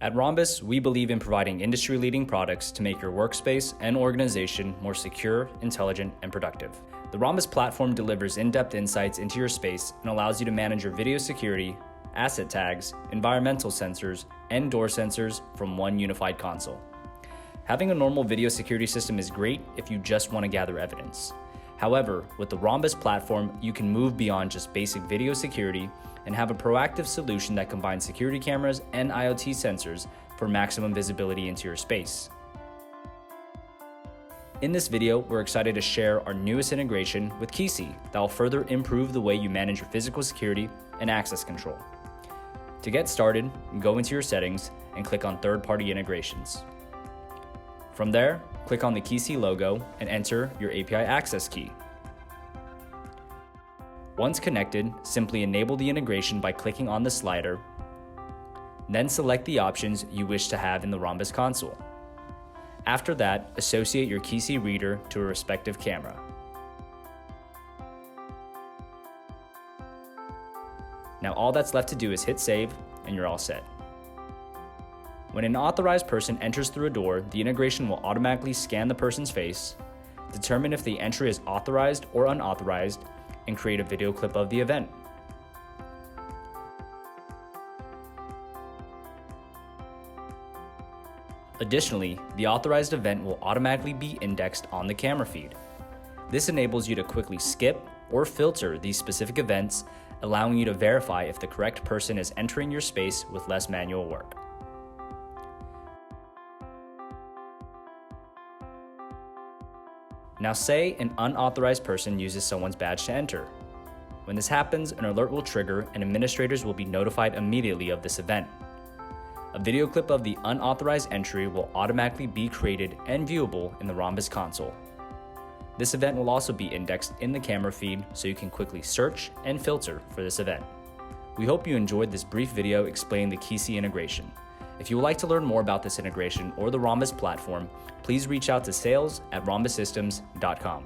At Rhombus, we believe in providing industry-leading products to make your workspace and organization more secure, intelligent, and productive. The Rhombus platform delivers in-depth insights into your space and allows you to manage your video security, asset tags, environmental sensors, and door sensors from one unified console. Having a normal video security system is great if you just want to gather evidence. However, with the Rhombus platform, you can move beyond just basic video security and have a proactive solution that combines security cameras and IoT sensors for maximum visibility into your space. In this video, we're excited to share our newest integration with Kisi that will further improve the way you manage your physical security and access control. To get started, go into your settings and click on third-party integrations. From there, click on the Kisi logo and enter your API access key. Once connected, simply enable the integration by clicking on the slider, then select the options you wish to have in the Rhombus console. After that, associate your Kisi reader to a respective camera. Now all that's left to do is hit save and you're all set. When an authorized person enters through a door, the integration will automatically scan the person's face, determine if the entry is authorized or unauthorized, and create a video clip of the event. Additionally, the authorized event will automatically be indexed on the camera feed. This enables you to quickly skip or filter these specific events, allowing you to verify if the correct person is entering your space with less manual work. Now say an unauthorized person uses someone's badge to enter. When this happens, an alert will trigger and administrators will be notified immediately of this event. A video clip of the unauthorized entry will automatically be created and viewable in the Rhombus console. This event will also be indexed in the camera feed so you can quickly search and filter for this event. We hope you enjoyed this brief video explaining the Kisi integration. If you would like to learn more about this integration or the Rhombus platform, please reach out to sales@rhombussystems.com.